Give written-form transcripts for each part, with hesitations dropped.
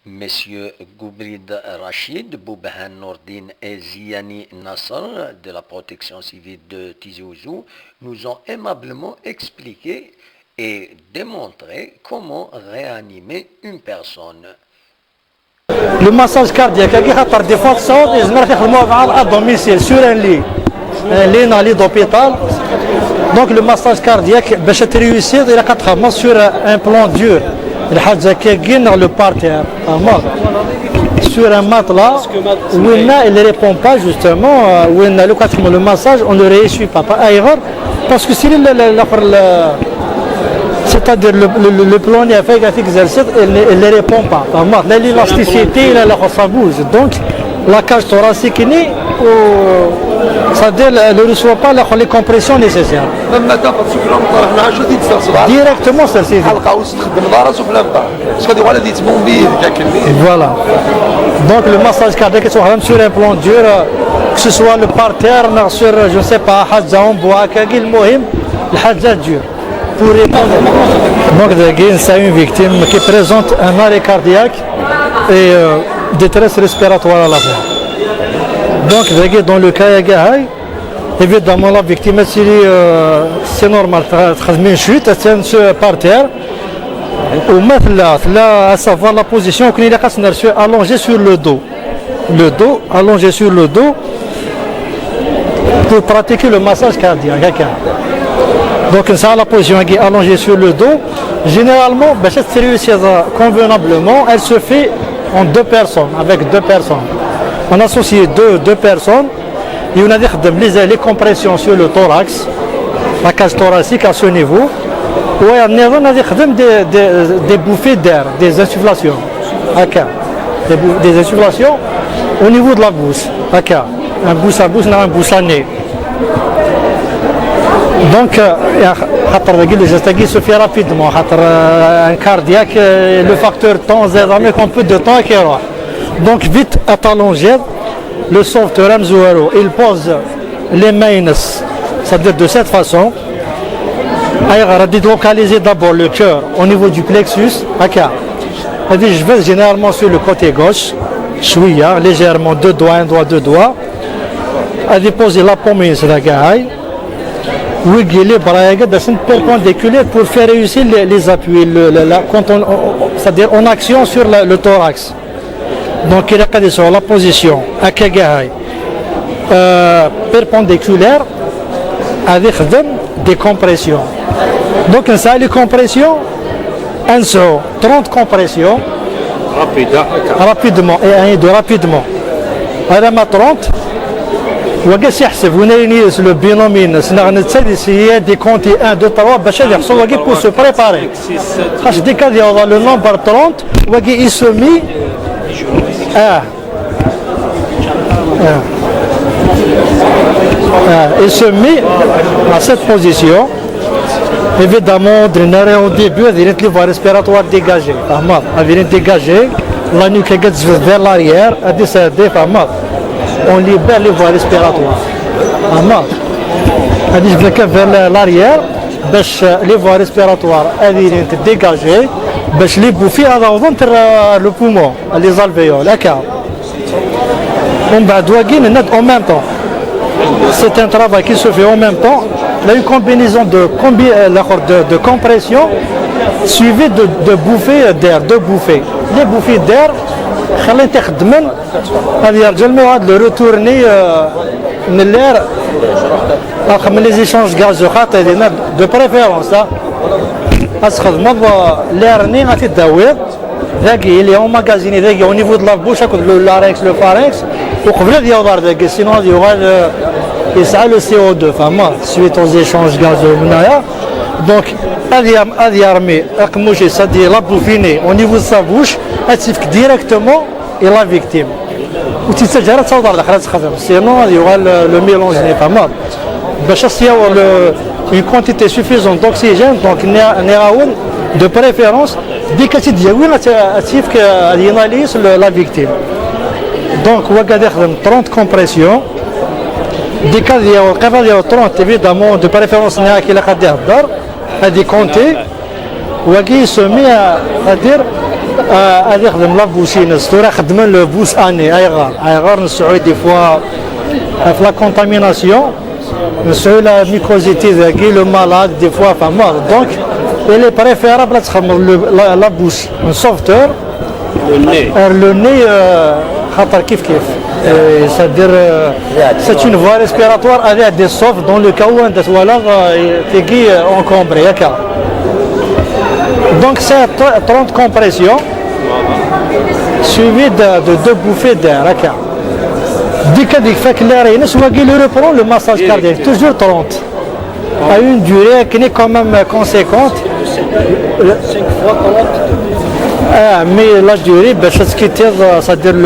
Messieurs Goubrid Rachid, Boubahan Nourdine et Ziani Nasser de la protection civile de Tizi Ouzou nous ont aimablement expliqué et démontré comment réanimer une personne. Le massage cardiaque, par défaut, ils ont à domicile sur un lit d'hôpital. Donc le massage cardiaque, pour réussir, il a sur un plan dur. Le parterre, sur un matelas où il ne répond pas justement, où le massage, on ne réussit pas. Parce que si c'est-à-dire le plan est exercé, il ne répond pas. L'élasticité, ça bouge. Donc la cage thoracique, c'est-à-dire ne reçoit pas les compressions nécessaires. Directement, ça c'est. Voilà. Donc le massage cardiaque sur un plan dur, que ce soit le parterre, sur, je ne sais pas, en bois, le dur. Pour répondre. Donc c'est une victime qui présente un arrêt cardiaque et détresse respiratoire à la fin. Donc dans le cas évidemment la victime c'est normal, une chute, c'est par terre. Ou là, à savoir la position qu'on est allongé sur le dos. Allongé sur le dos pour pratiquer le massage cardiaque. Donc ça, la position qui est allongée sur le dos, généralement, cette réussite convenablement, elle se fait en deux personnes, avec deux personnes. On associe deux personnes et on a les compressions sur le thorax, la cage thoracique à ce niveau. Oui, on a des bouffées d'air, des insufflations. Des insufflations au niveau de la bouche. Un bouche à bouche, un bouche à nez. Donc, le geste se fait rapidement. Un cardiaque, le facteur temps, c'est avec un peu de temps qui est. Donc, vite à t'allonger, le sauveteur Mzouaro, il pose les mains, c'est-à-dire de cette façon. Il va délocaliser d'abord le cœur au niveau du plexus. Je vais généralement sur le côté gauche, légèrement deux doigts, deux doigts. Il va poser la pommée sur la gaille. Oui, les bras sont perpendiculaires pour faire réussir les appuis, c'est-à-dire en action sur le thorax. Donc il est sur la position perpendiculaire avec des compressions. Donc ça, les compressions, 30 compressions rapidement et 1 de rapidement. Alors 30. وقاس يحسب ونينيس لو بينومين سنا essayer de compter 1 2 3 باش يحصل وقاس pour se préparer خاص ديك هذه le nombre 30 وقاس il se met il se met à cette position. Évidemment au début il y a les respiratoire dégagé dégagé la nuque est vers l'arrière on libère les voies respiratoires. Vers l'arrière, les voies respiratoires sont dégagées, les bouffées le poumon, les alvéoles. En même temps. C'est un travail qui se fait en même temps. Il y a une combinaison de compression suivie de bouffées d'air, Les bouffées d'air, de retourner l'air, les échanges gazeux, de préférence. L'air il est emmagasiné au niveau de la bouche, le larynx, le pharynx, sinon il y aura le CO2 suite aux échanges gazeux. Donc, c'est-à-dire la bouffiner au niveau de sa bouche, directement et la victime. Sinon, il y aura le mélange n'est pas mal. Il y a une quantité suffisante d'oxygène, donc de préférence, dès que tu analyse la victime. Donc, on va 30 compressions. Dès qu'il y a 30, évidemment, de préférence, il y a des comptés. Il se met à dire هذا يخدم لا بوسينس تورا خدمنا لو بوس اني ايغار نسعود دي فوا في لا كونتاميناسيون نسعود لا ميكوزيتي ذاكي لو مالاد دي فوا فما دونك il est préférable تخدم لا بوش un sauveteur le nez خاطر كيف c'est-à-dire c'est une voie respiratoire avec des sauf dans le cas où un des ولا تيجي encombré ياك donc c'est 30 compressions suivi de 2 bouffées d'air هكا ديك هذيك فاك اللي راهي سوا كي لو ريبرون لو ماساج كاردياك توجور 30 à une durée qui est quand même conséquente 5 fois 30 mais la durée باش تسكيتير c'est-à-dire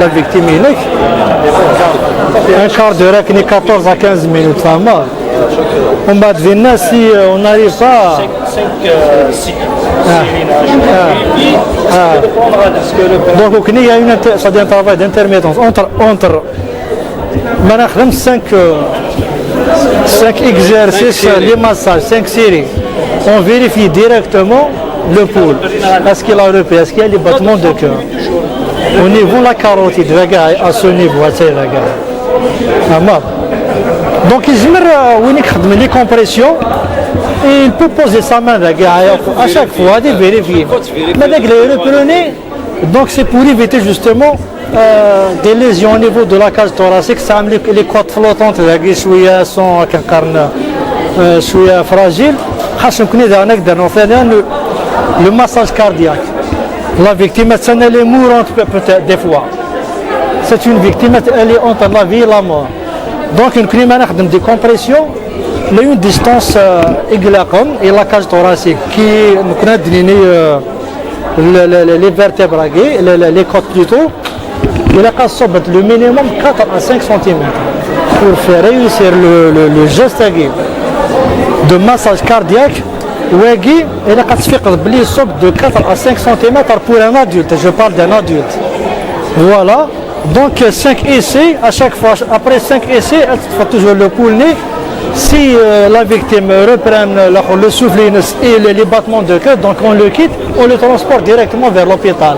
la victime هناك un quart d'heure qui est 14 à 15 minutes فما ومن بعد فينا si on n'arrive pas 5 donc il y a un travail d'intermittence entre ما نخدم 5 exercices les massages 5 séries on vérifie directement le pouls est-ce qu'il a repris est-ce qu'il y a les battements de cœur au niveau de la carotide à ce niveau donc il يخدم les compressions et il peut poser sa main à chaque fois de vérifier mais dès que le reprenez donc c'est pour éviter justement des lésions au niveau de la cage thoracique ça les côtes flottantes شويه sont كنقارن شويه fragile خاص نكون نقدر نعطيها le massage cardiaque la victime elle est mourante peut-être des fois c'est une victime elle est entre la vie et la mort donc نكون ما نخدم des compressions il y a une distance إغلاقهم et la cage thoracique qui نكون ندنيني les vertèbres les côtes plutôt il a صبت le minimum 4 à 5 cm pour faire réussir le geste de massage cardiaque واقي il a تفيقظ بلي صب de 4 à 5 cm pour un adulte je parle d'un adulte voilà donc 5 essais à chaque fois après 5 essais elle fait toujours le pouls nez si la victime reprend le souffle et les battements de cœur donc on le quitte on le transporte directement vers l'hôpital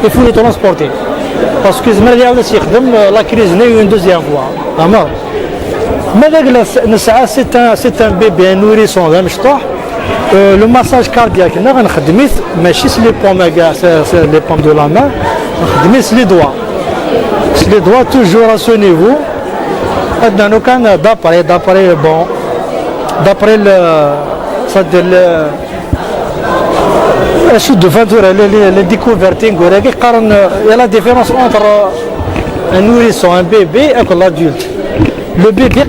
il faut le transporter parce que زعما يعاود يخدم la crise nez une deuxième fois تمام ماذا نسعى c'est un bébé un nourrisson مشطوح le massage cardiaque انا غنخدميت ماشي لي بوم كاع لي بوم دو لا مان نخدميت لي doigts toujours à ce niveau عندنا لو كان d'après bon d'après le c'est-à-dire de Ventura, les découvertes, il y a la différence entre un nourrisson, un bébé et l'adulte. Le bébé,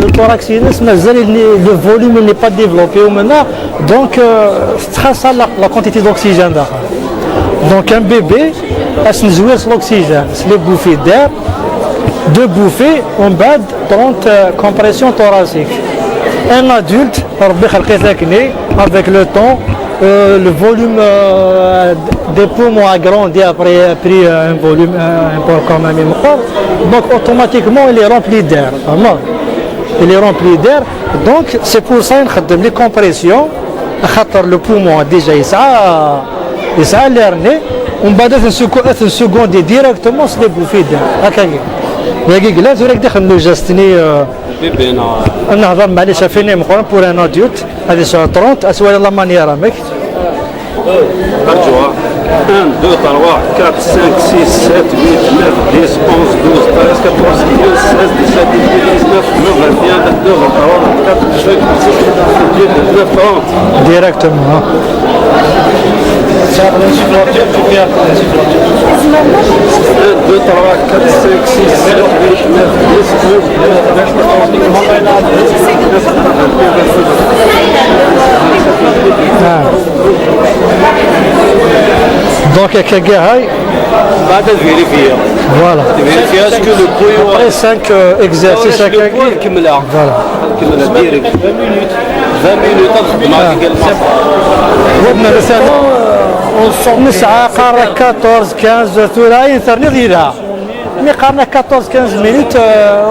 le thorax, le volume n'est pas développé maintenant, donc c'est la quantité d'oxygène. Donc un bébé, c'est l'oxygène, c'est les bouffées d'air, 2 bouffées, on bat 30 compressions thoraciques. Un adulte, avec le temps, le volume des poumons a grandi après a pris un volume un peu quand même important, donc automatiquement il est rempli d'air. Il est rempli d'air, donc c'est pour ça qu'on fait les compressions. Le poumon déjà يسعى l'air ومن بعد une seconde directement sur les bouffées d'air. دقيقة لا توريك داخل لو جاستني نهضر معليش فيني مقارن بور ان ادولت هذه ساعة 30 اسوال لا مانيير ماك 1 2 3 4 5 6 7 8 9 10 11 12 13 14 15 16 17 18 19 20 21 22 23 24 25 26 27 30 directement. Ça, 1, 2, 3, 4, 5, 6, 7, 8, 9, 10, 11, 12, Donc avec Gahay, voilà. Est-ce que le pouls après 5 exercices avec voilà. 20 minutes. 9 14 15 ثلاثي ثاني غيرها Mais quand on a 14-15 minutes,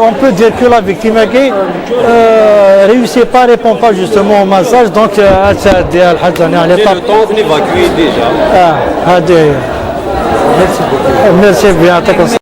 on peut dire que la victime ne réussit pas, répond pas justement au massage. Donc, c'est le temps d'évacuer déjà. merci beaucoup. Merci bien.